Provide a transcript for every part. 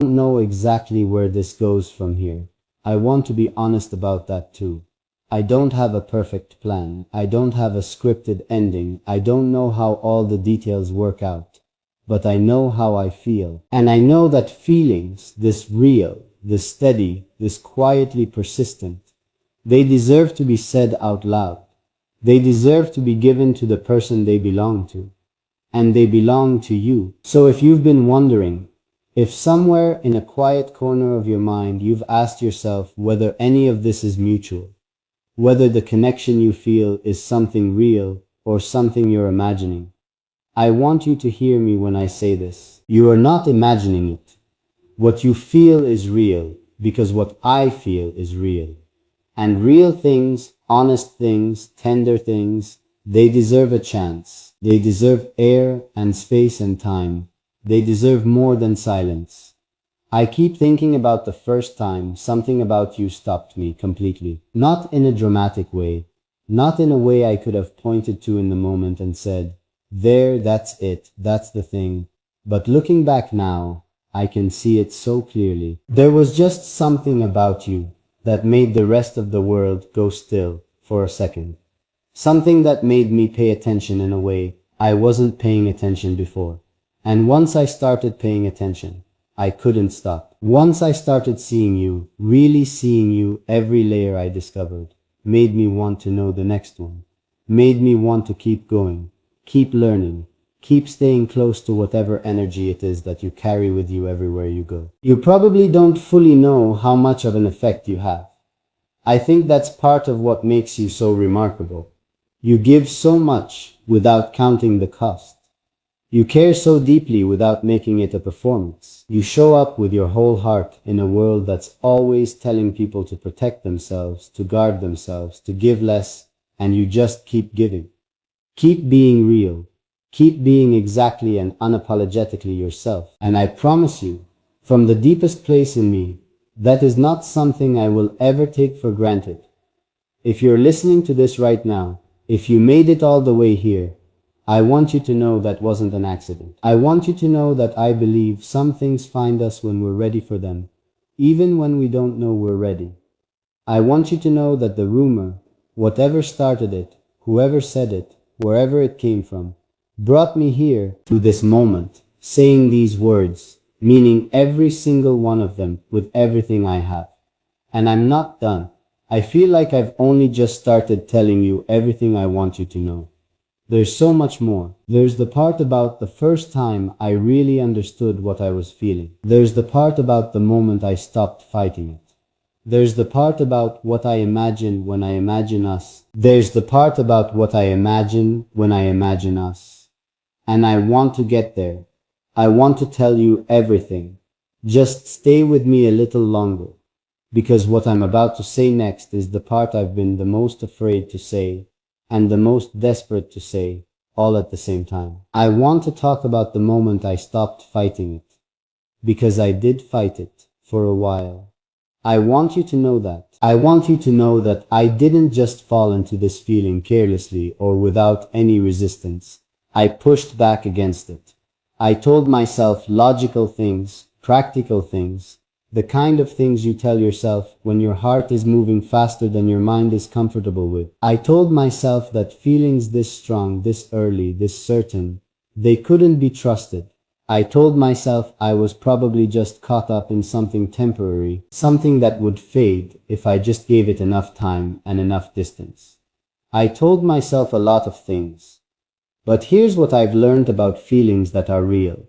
don't know exactly where this goes from here. I want to be honest about that too. I don't have a perfect plan. I don't have a scripted ending. I don't know how all the details work out. But I know how I feel. And I know that feelings, this real, this steady, this quietly persistent, they deserve to be said out loud. They deserve to be given to the person they belong to. And they belong to you. So if you've been wondering, if somewhere in a quiet corner of your mind you've asked yourself whether any of this is mutual, whether the connection you feel is something real or something you're imagining, I want you to hear me when I say this. You are not imagining it. What you feel is real because what I feel is real. And real things, honest things, tender things, they deserve a chance. They deserve air and space and time. They deserve more than silence. I keep thinking about the first time something about you stopped me completely. Not in a dramatic way. Not in a way I could have pointed to in the moment and said, there, that's it, that's the thing. But looking back now, I can see it so clearly. There was just something about you that made the rest of the world go still for a second. Something that made me pay attention in a way I wasn't paying attention before. And once I started paying attention, I couldn't stop. Once I started seeing you, really seeing you, every layer I discovered made me want to know the next one. Made me want to keep going, keep learning, keep staying close to whatever energy it is that you carry with you everywhere you go. You probably don't fully know how much of an effect you have. I think that's part of what makes you so remarkable. You give so much without counting the cost. You care so deeply without making it a performance. You show up with your whole heart in a world that's always telling people to protect themselves, to guard themselves, to give less, and you just keep giving. Keep being real. Keep being exactly and unapologetically yourself. And I promise you, from the deepest place in me, that is not something I will ever take for granted. If you're listening to this right now, if you made it all the way here, I want you to know that wasn't an accident. I want you to know that I believe some things find us when we're ready for them, even when we don't know we're ready. I want you to know that the rumor, whatever started it, whoever said it, wherever it came from, brought me here to this moment, saying these words, meaning every single one of them with everything I have. And I'm not done. I feel like I've only just started telling you everything I want you to know. There's so much more. There's the part about the first time I really understood what I was feeling. There's the part about the moment I stopped fighting it. There's the part about what I imagine when I imagine us. There's the part about what I imagine when I imagine us. And I want to get there. I want to tell you everything. Just stay with me a little longer. Because what I'm about to say next is the part I've been the most afraid to say and the most desperate to say, all at the same time. I want to talk about the moment I stopped fighting it. Because I did fight it for a while. I want you to know that. I want you to know that I didn't just fall into this feeling carelessly or without any resistance. I pushed back against it. I told myself logical things, practical things, the kind of things you tell yourself when your heart is moving faster than your mind is comfortable with. I told myself that feelings this strong, this early, this certain, they couldn't be trusted. I told myself I was probably just caught up in something temporary, something that would fade if I just gave it enough time and enough distance. I told myself a lot of things. But here's what I've learned about feelings that are real.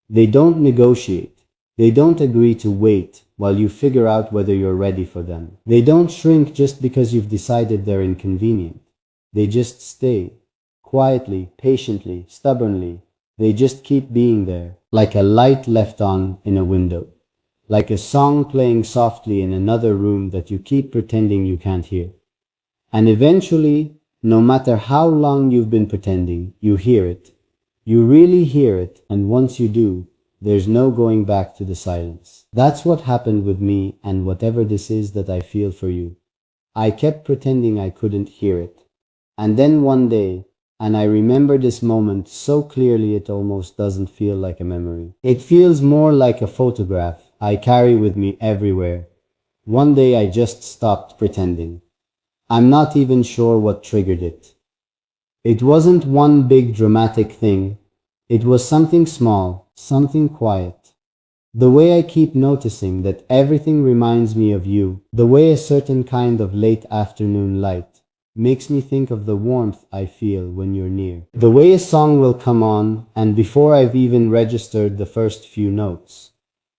They don't negotiate. They don't agree to wait while you figure out whether you're ready for them. They don't shrink just because you've decided they're inconvenient. They just stay. Quietly, patiently, stubbornly. They just keep being there, like a light left on in a window. Like a song playing softly in another room that you keep pretending you can't hear. And eventually, no matter how long you've been pretending, you hear it. You really hear it, and once you do, there's no going back to the silence. That's what happened with me and whatever this is that I feel for you. I kept pretending I couldn't hear it. And then one day, and I remember this moment so clearly it almost doesn't feel like a memory. It feels more like a photograph, I carry with me everywhere. One day I just stopped pretending. I'm not even sure what triggered it. It wasn't one big dramatic thing. It was something small, something quiet. The way I keep noticing that everything reminds me of you, the way a certain kind of late afternoon light makes me think of the warmth I feel when you're near. The way a song will come on, and before I've even registered the first few notes,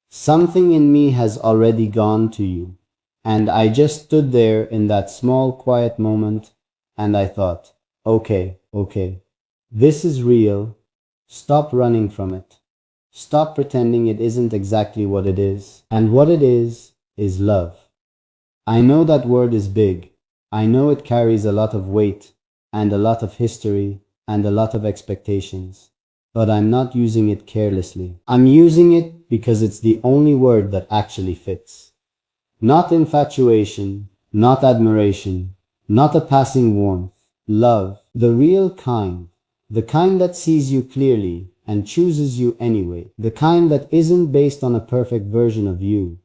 something in me has already gone to you. And I just stood there in that small quiet moment, and I thought, okay, this is real. Stop running from it. Stop pretending it isn't exactly what it is. And what it is love. I know that word is big. I know it carries a lot of weight, and a lot of history, and a lot of expectations. But I'm not using it carelessly. I'm using it because it's the only word that actually fits. Not infatuation, not admiration, not a passing warmth. Love, the real kind. The kind that sees you clearly and chooses you anyway. The kind that isn't based on a perfect version of you,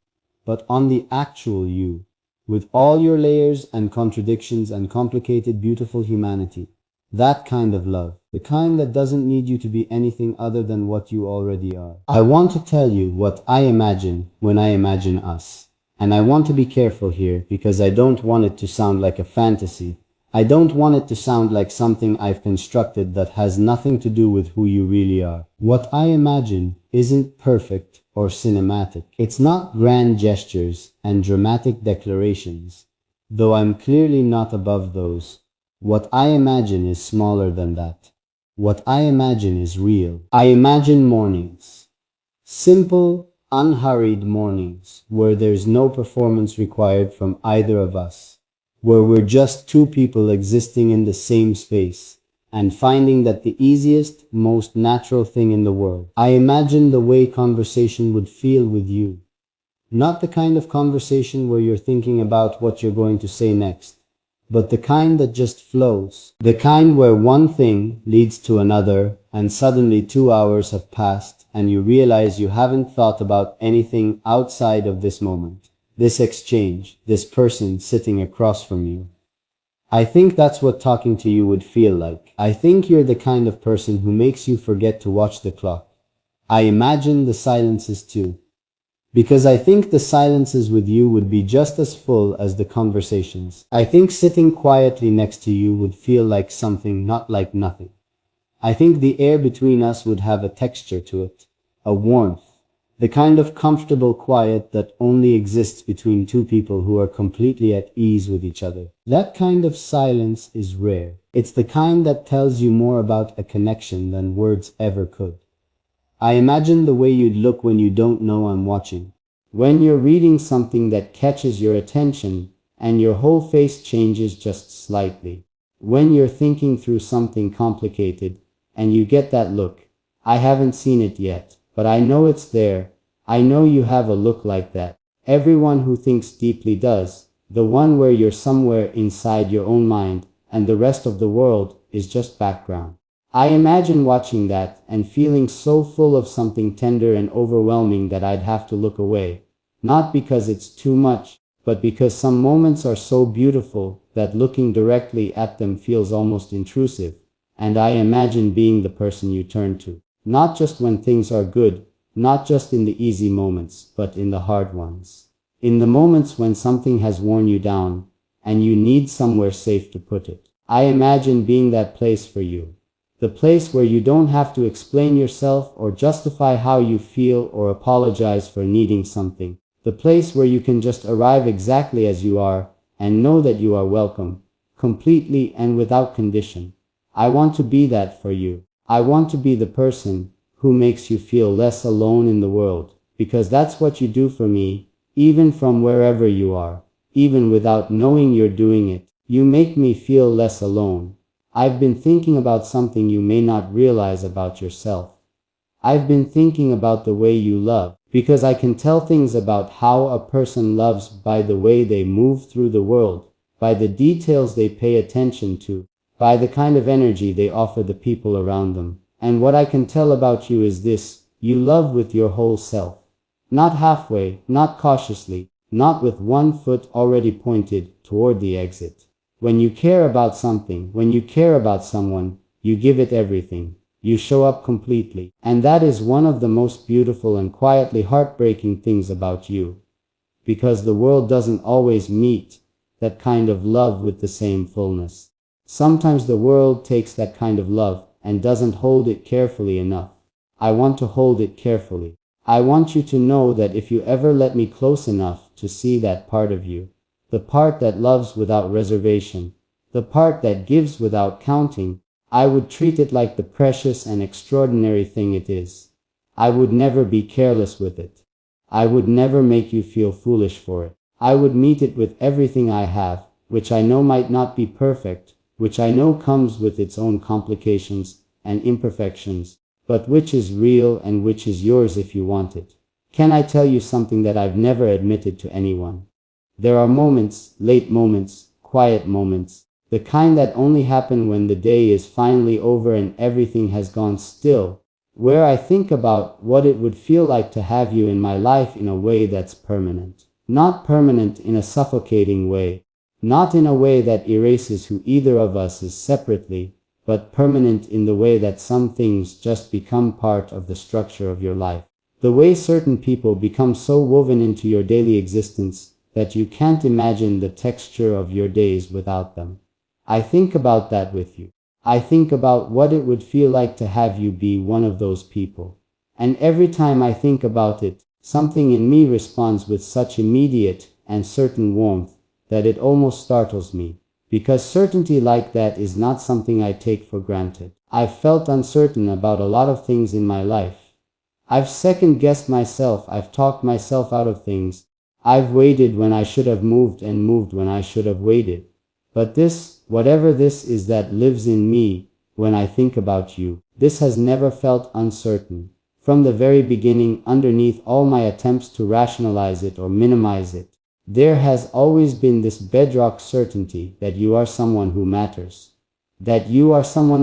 but on the actual you, with all your layers and contradictions and complicated, beautiful humanity. That kind of love. The kind that doesn't need you to be anything other than what you already are. I want to tell you what I imagine when I imagine us. And I want to be careful here because I don't want it to sound like a fantasy. I don't want it to sound like something I've constructed that has nothing to do with who you really are. What I imagine isn't perfect or cinematic. It's not grand gestures and dramatic declarations, though I'm clearly not above those. What I imagine is smaller than that. What I imagine is real. I imagine mornings. Simple, unhurried mornings where there's no performance required from either of us. Where we're just two people existing in the same space and finding that the easiest, most natural thing in the world. I imagine the way conversation would feel with you. Not the kind of conversation where you're thinking about what you're going to say next, but the kind that just flows. The kind where one thing leads to another and suddenly 2 hours have passed and you realize you haven't thought about anything outside of this moment. This exchange, this person sitting across from you. I think that's what talking to you would feel like. I think you're the kind of person who makes you forget to watch the clock. I imagine the silences too. Because I think the silences with you would be just as full as the conversations. I think sitting quietly next to you would feel like something, not like nothing. I think the air between us would have a texture to it, a warmth. The kind of comfortable quiet that only exists between two people who are completely at ease with each other. That kind of silence is rare. It's the kind that tells you more about a connection than words ever could. I imagine the way you'd look when you don't know I'm watching. When you're reading something that catches your attention and your whole face changes just slightly. When you're thinking through something complicated and you get that look. I haven't seen it yet. But I know it's there. I know you have a look like that. Everyone who thinks deeply does. The one where you're somewhere inside your own mind and the rest of the world is just background. I imagine watching that and feeling so full of something tender and overwhelming that I'd have to look away. Not because it's too much, but because some moments are so beautiful that looking directly at them feels almost intrusive. And I imagine being the person you turn to. Not just when things are good, not just in the easy moments, but in the hard ones. In the moments when something has worn you down, and you need somewhere safe to put it. I imagine being that place for you. The place where you don't have to explain yourself or justify how you feel or apologize for needing something. The place where you can just arrive exactly as you are, and know that you are welcome, completely and without condition. I want to be that for you. I want to be the person who makes you feel less alone in the world, because that's what you do for me, even from wherever you are, even without knowing you're doing it. You make me feel less alone. I've been thinking about something you may not realize about yourself. I've been thinking about the way you love, because I can tell things about how a person loves by the way they move through the world, by the details they pay attention to, by the kind of energy they offer the people around them. And what I can tell about you is this: you love with your whole self. Not halfway, not cautiously, not with one foot already pointed toward the exit. When you care about something, when you care about someone, you give it everything. You show up completely. And that is one of the most beautiful and quietly heartbreaking things about you. Because the world doesn't always meet that kind of love with the same fullness. Sometimes the world takes that kind of love and doesn't hold it carefully enough. I want to hold it carefully. I want you to know that if you ever let me close enough to see that part of you, the part that loves without reservation, the part that gives without counting, I would treat it like the precious and extraordinary thing it is. I would never be careless with it. I would never make you feel foolish for it. I would meet it with everything I have, which I know might not be perfect, which I know comes with its own complications and imperfections, but which is real and which is yours if you want it. Can I tell you something that I've never admitted to anyone? There are moments, late moments, quiet moments, the kind that only happen when the day is finally over and everything has gone still, where I think about what it would feel like to have you in my life in a way that's permanent. Not permanent in a suffocating way, not in a way that erases who either of us is separately, but permanent in the way that some things just become part of the structure of your life. The way certain people become so woven into your daily existence that you can't imagine the texture of your days without them. I think about that with you. I think about what it would feel like to have you be one of those people. And every time I think about it, something in me responds with such immediate and certain warmth that it almost startles me. Because certainty like that is not something I take for granted. I've felt uncertain about a lot of things in my life. I've second-guessed myself, I've talked myself out of things. I've waited when I should have moved and moved when I should have waited. But this, whatever this is that lives in me when I think about you, this has never felt uncertain. From the very beginning, underneath all my attempts to rationalize it or minimize it, there has always been this bedrock certainty that you are someone who matters. That you are someone